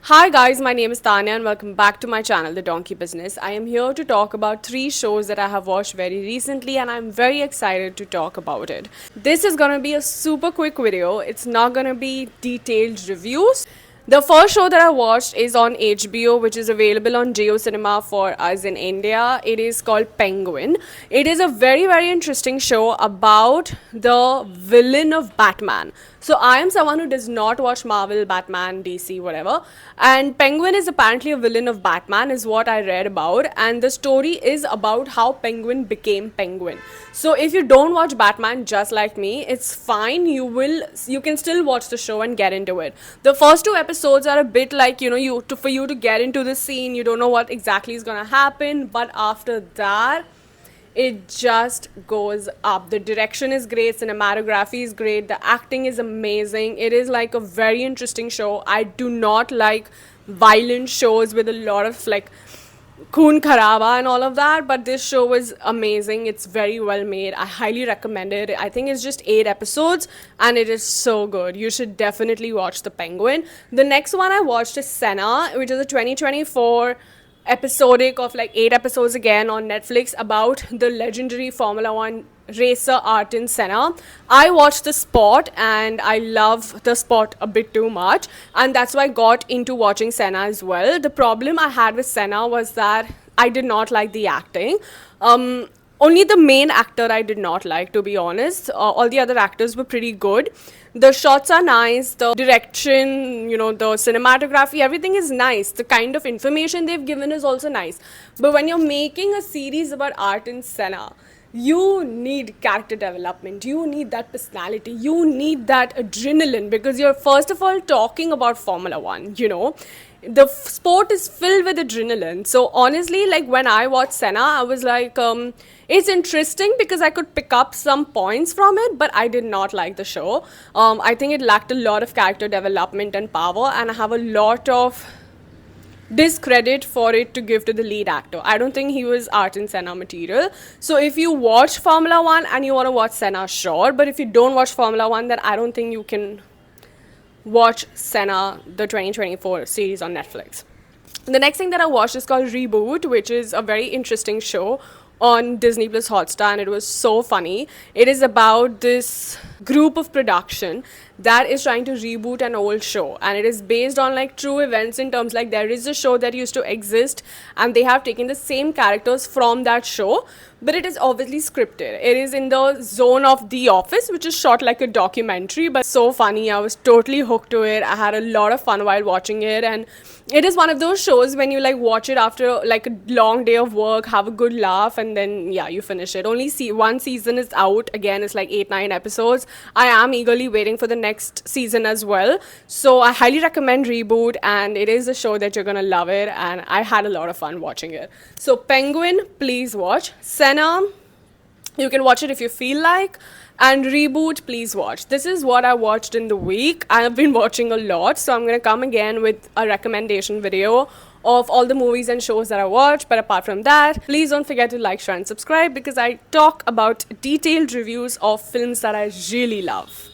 Hi guys, my name is Tanya and welcome back to my channel, The Donkey Business. I am here to talk about 3 shows that I have watched very recently and I'm very excited to talk about it. This is gonna be a super quick video. It's not gonna be detailed reviews. The first show that I watched is on HBO, which is available on Jio Cinema for us in India. It is called Penguin. It is a very interesting show about the villain of Batman. So I am someone who does not watch Marvel, Batman, DC, whatever. And Penguin is apparently a villain of Batman, is what I read about. And the story is about how Penguin became Penguin. So if you don't watch Batman just like me, it's fine. You can still watch the show and get into it. The first 2 episodes are a bit like, for you to get into the scene, you don't know what exactly is gonna happen. But after that, it just goes up. The direction is great, cinematography is great, the acting is amazing. It is like a very interesting show. I do not like violent shows with a lot of like Khoon Kharaba and all of that, but this show is amazing. It's very well made. I highly recommend it. I think it's just 8 episodes and it is so good. You should definitely watch The Penguin. The next one I watched is Senna, which is a 2024 episodic of like 8 episodes again on Netflix about the legendary Formula One racer Ayrton Senna. I watched the sport and I love the sport a bit too much, and that's why I got into watching Senna as well. The problem I had with Senna was that I did not like the acting. Only the main actor I did not like, to be honest. All the other actors were pretty good. The shots are nice, the direction, the cinematography, everything is nice. The kind of information they've given is also nice. But when you're making a series about Ayrton Senna, you need character development, you need that personality, you need that adrenaline, because you're first of all talking about Formula One. The sport is filled with adrenaline. So honestly, like when I watched Senna, I was like, it's interesting because I could pick up some points from it, but I did not like the show. I think it lacked a lot of character development and power, and I have a lot of discredit for it to give to the lead actor. I don't think he was Ayrton Senna material. So if you watch Formula One and you want to watch Senna, sure. But if you don't watch Formula One, then I don't think you can watch Senna, the 2024 series on Netflix. The next thing that I watched is called Reboot, which is a very interesting show on Disney Plus Hotstar, and it was so funny. It is about this group of production that is trying to reboot an old show, and it is based on like true events, in terms like there is a show that used to exist and they have taken the same characters from that show, but it is obviously scripted. It is in the zone of The Office, which is shot like a documentary, but so funny. I was totally hooked to it. I had a lot of fun while watching it, and it is one of those shows when you like watch it after like a long day of work, have a good laugh, and then you finish it. Only one season is out. Again, it's like 8-9 episodes. I am eagerly waiting for the next season as well. So I highly recommend Reboot, and it is a show that you're gonna love it, and I had a lot of fun watching it. So Penguin, please watch. Senna, you can watch it if you feel like. And Reboot, please watch. This is what I watched in the week. I have been watching a lot, so I'm gonna come again with a recommendation video of all the movies and shows that I watch. But apart from that, please don't forget to like, share and subscribe, because I talk about detailed reviews of films that I really love.